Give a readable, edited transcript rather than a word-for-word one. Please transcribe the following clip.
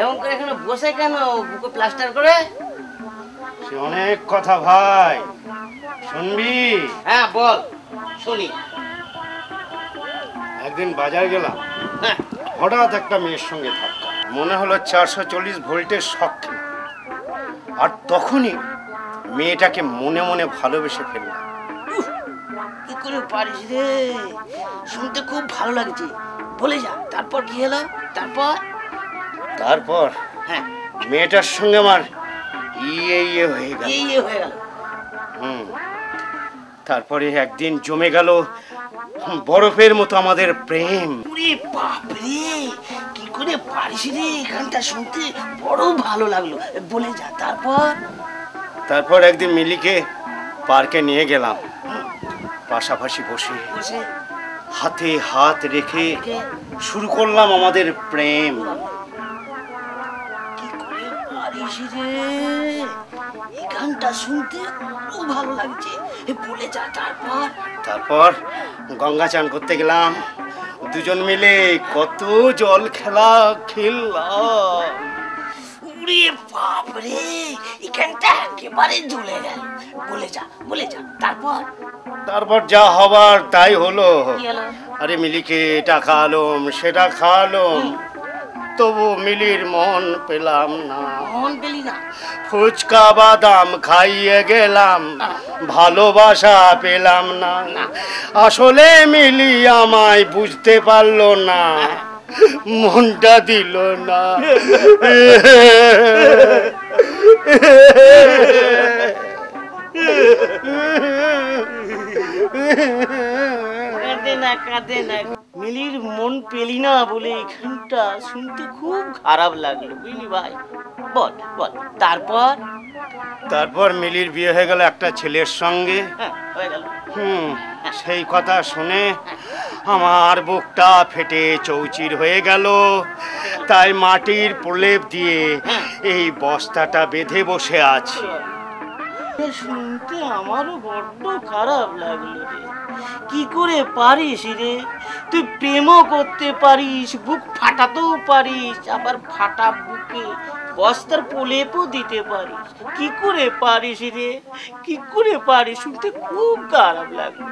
এমন করে এখানে বসে কেন? বুকে প্লাস্টার করে? সে অনেক কথা ভাই, শুনবি? হ্যাঁ বল, শুনি। একদিন বাজার গেলাম, হ্যাঁ, হঠাৎ একটা মেয়ের সঙ্গে ধাক্কা। মনে হলো 440 ভোল্টের শক। আর তখনই মেয়েটাকে মনে মনে ভালোবেসে ফেললাম। কি করে পারিস রে? শুনতে খুব ভালো লাগছে, বলে যা। তারপর কি হলো? তারপর হ্যাঁ, মেয়েটার সঙ্গে আমার ইয়ে হয়ে গেল। হয়ে গেল। তারপরে একদিন জমে গেল বরফের মতো আমাদের প্রেম। ওরে বাপ রে, কি করে পারিস রে? গানটা শুনতে বড় ভালো লাগলো, বলে যা। তারপর একদিন মিলিকে পার্কে নিয়ে গেলাম। পাশাপাশি বসে হাতে হাত রেখে শুরু করলাম আমাদের প্রেম। কি করে পারিস রে? এই গানটা শুনতে খুব ভালো লাগছে, বলে যা। তারপর গঙ্গা চান করতে গেলাম, দুজন মিলে কত জল খেললাম। ওরে বাপ রে, এই গানটা একেবারে জ্বলে গেল, বলে যা। তারপর যা হবার তাই হলো। কি হলো? আরে মিলিকে এটা খাওয়ালাম, সেটা খাওয়ালাম, তবু মিলির মন পেলাম না। মন পেলি না? ফুচকা বাদাম খাইয়ে গেলাম, ভালোবাসা পেলাম না। আসলে মিলি আমায় বুঝতে পারলো না, মনটা দিল না। কাঁদে না। মিলির মন পেলি না বলে এখানটা শুনতে খুব খারাপ লাগলো, বুঝলি ভাই? বল। তারপর মিলির বিয়ে হয়ে গেল একটা ছেলের সঙ্গে। হয়ে গেল। সেই কথা শুনে আমার বুকটা ফেটে চৌচির হয়ে গেল। তাই মাটির প্রলেপ দিয়ে এই বস্তাটা বেঁধে বসে আছি। শুনতে আমারও বড্ড খারাপ লাগলো রে। কি করে পারিস রে? তুই প্রেমও করতে পারিস, বুক ফাটাতেও পারিস, আবার ফাটা বুকে বস্তার প্রলেপও দিতে পারিস। কি করে পারিস রে? কি করে পারিস? শুনতে খুব খারাপ লাগলো।